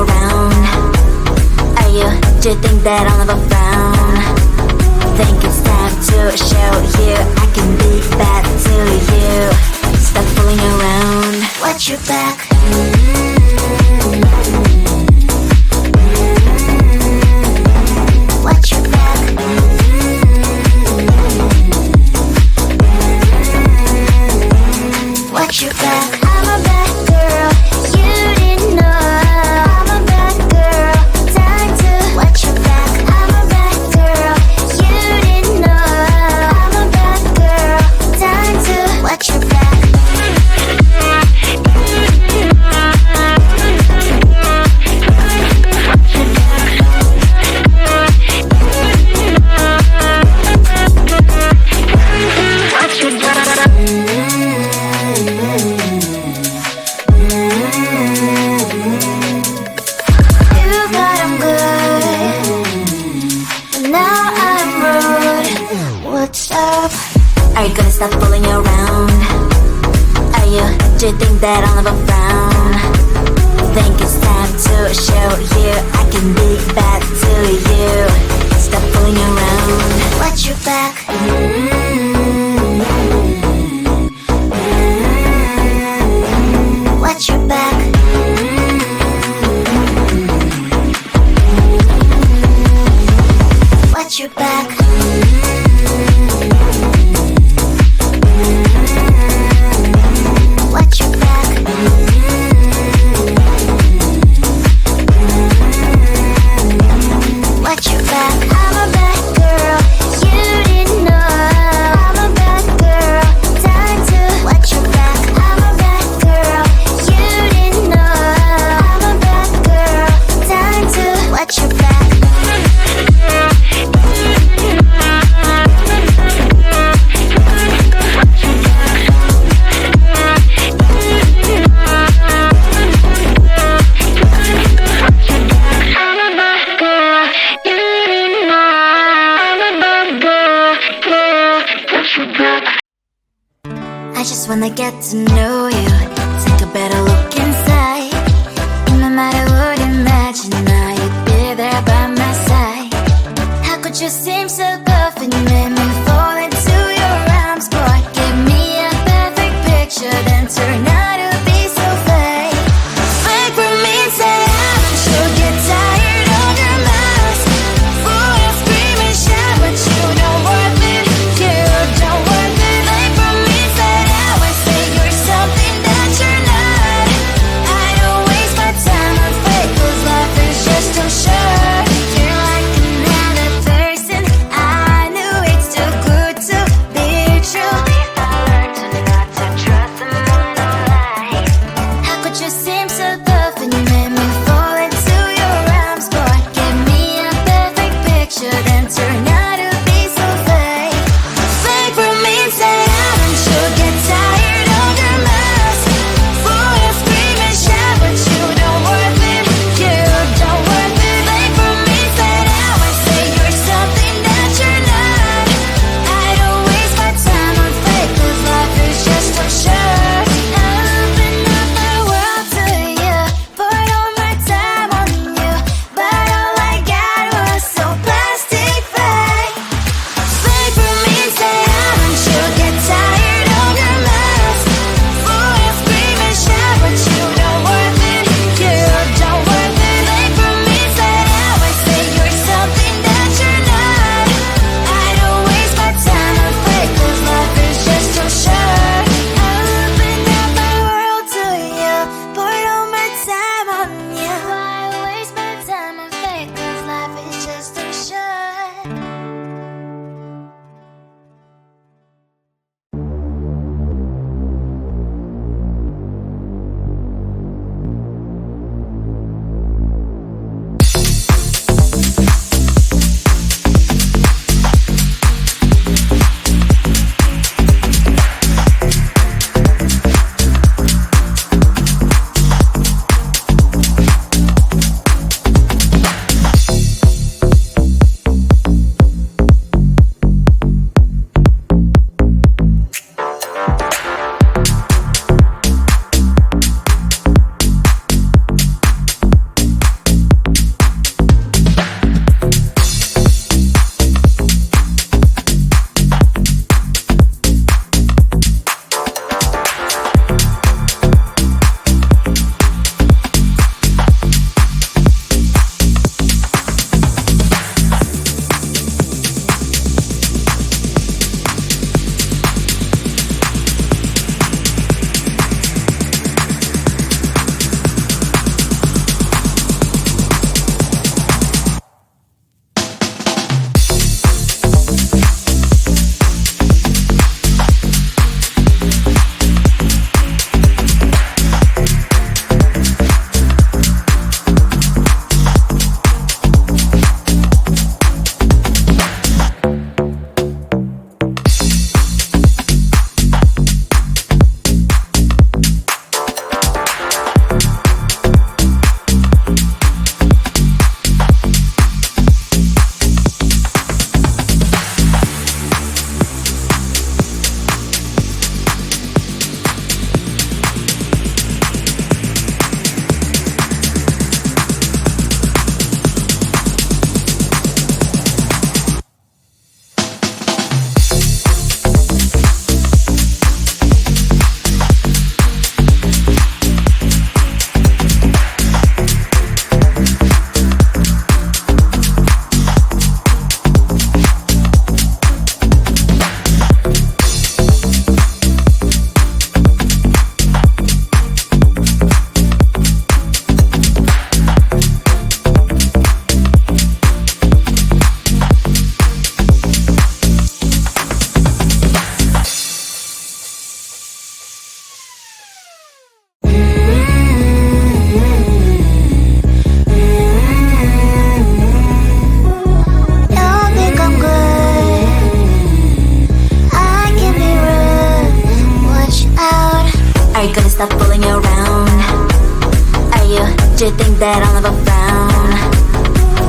around. Are you, do you think that I'll never frown? Think it's time to show you I can be bad to you. Stop fooling around. Watch your back. Watch your back. Watch your back. I'm a bad girl, you didn't know. I'm a bad girl, time to watch your back. I'm a bad girl, you didn't know. I'm a bad girl, time to watch your back. Are you gonna stop fooling around? Are you, do you think that I'll never frown? Think it's time to show you I can be bad to you. Stop fooling around. Watch your back. Watch your back. Watch your back. Watch your back. Watch your back. I'm a bad girl, you didn't know. I'm a bad girl, time to watch your back. I'm a bad girl, you didn't know. I'm a bad girl, time to watch your back. I just wanna get to know you, take a better look inside. No matter what, imagine now you'd be there by my side. How could you seem so perfect, you made me fall into your arms, boy. Give me a perfect picture, then turn out to be so fake. Fake for me, say I'm sure get tired of your mask. Full of scream and shout, but you don't want me, you don't want me. Fake for me, say you're something that you're not. I don't waste my time on fake, 'cause life is just too short. You're like another person I that I'll never frown.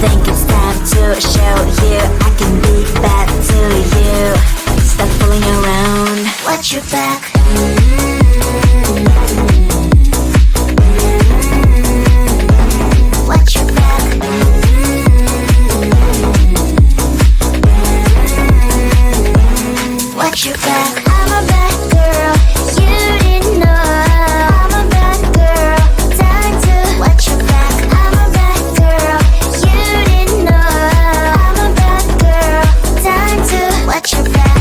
Think it's time to show you I can be bad to you. Stop fooling around. Watch your back. Watch your back. Watch your back. I'm a bad girl, you didn't know. I'm a bad girl, time to watch your back. I'm a bad girl, you didn't know. I'm a bad girl, time to watch your back.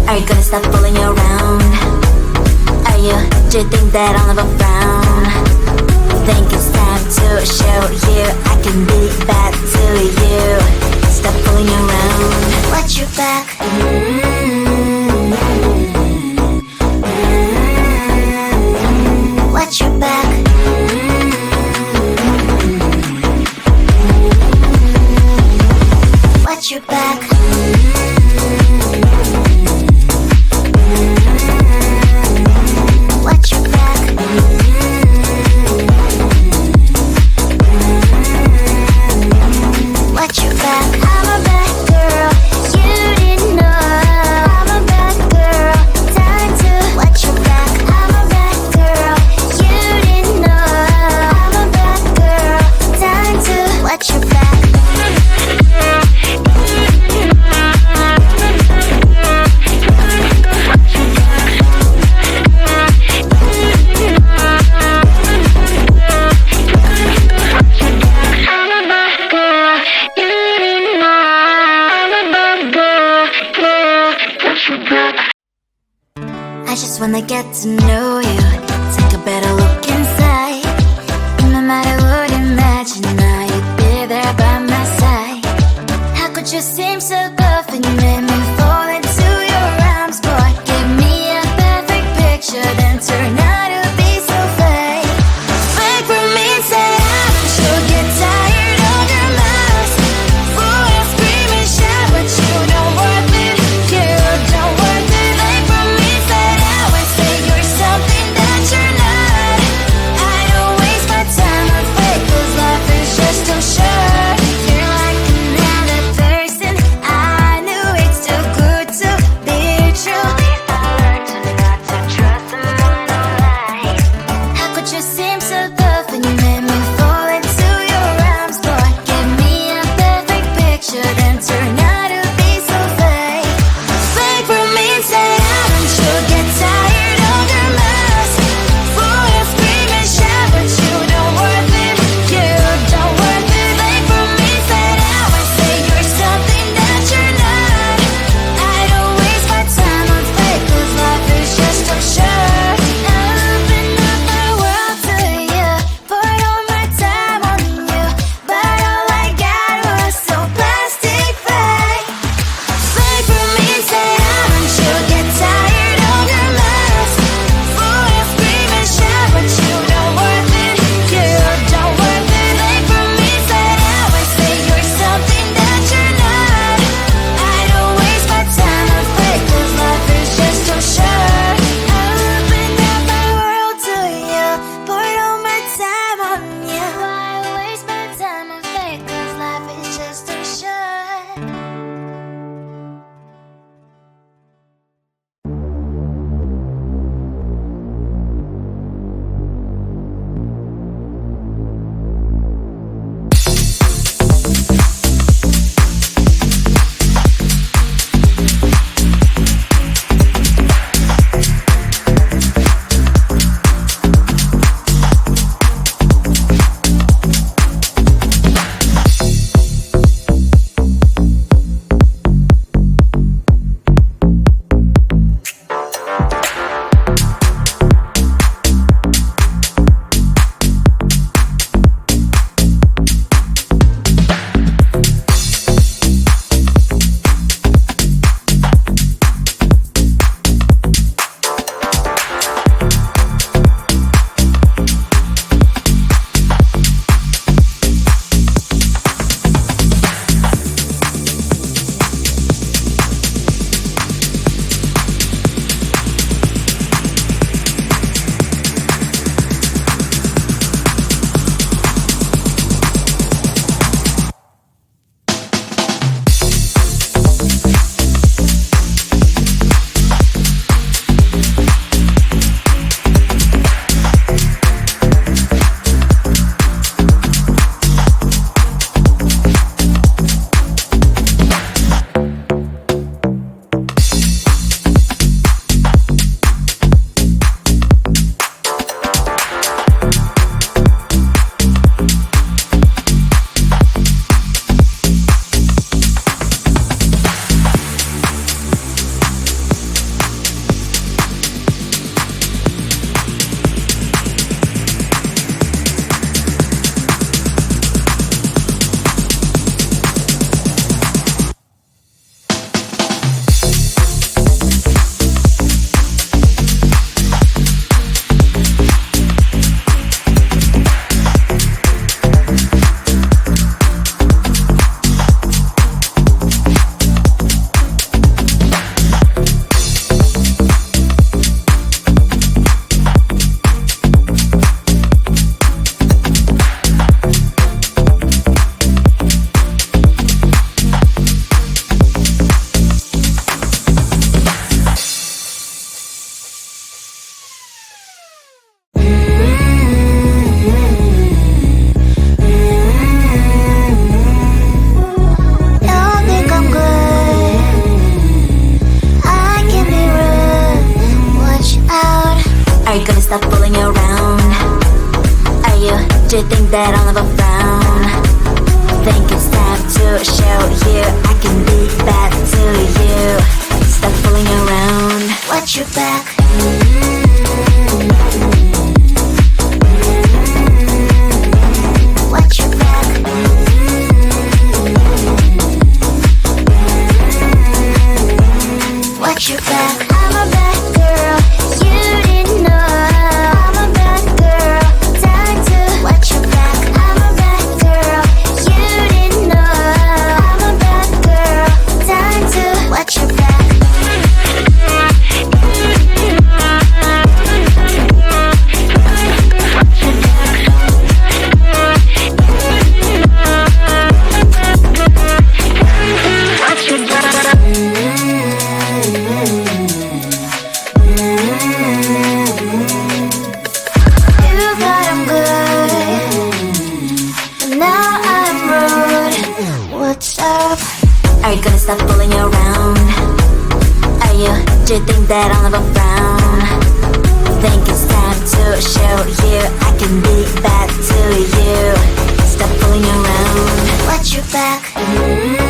Are you gonna stop fooling around? Do you think that I'll never frown? Think it's time to show you I can be bad to you. Stop fooling around. Watch your back. Watch your back. Watch your back. Watch your back. Watch your back. I'm a bad girl, you didn't know. I'm a bad girl, time to watch your back. I'm a bad girl, you didn't know. I'm a bad girl, time to watch your back. I just wanna get to know you, take a better look inside. No matter what, imagine now you'd be there by my side. How could you seem so good when you made me fall into your arms, boy? Give me a perfect picture, then turn out to be so fake. Fake for me, say I should get tired of your lies. Boy, I scream and shout, but you don't worth it. You don't worth it. Fake for me, say I would say you're something that you're not. I don't waste my time on fake, 'cause life is just too short. You're like another person, I knew it's too think that I'll never frown? Think it's time to show you I can be bad to you. Stop fooling around. Watch your back. Watch your back. Watch your back. I'm a bad girl. You didn't know. I'm a bad girl. Time to watch your back. I'm a bad girl. You didn't know. I'm a bad girl. Time to watch your back. Are you gonna stop fooling around? Do you think that I'll never frown? Think it's time to show you I can be bad to you. Stop fooling around. Watch your back.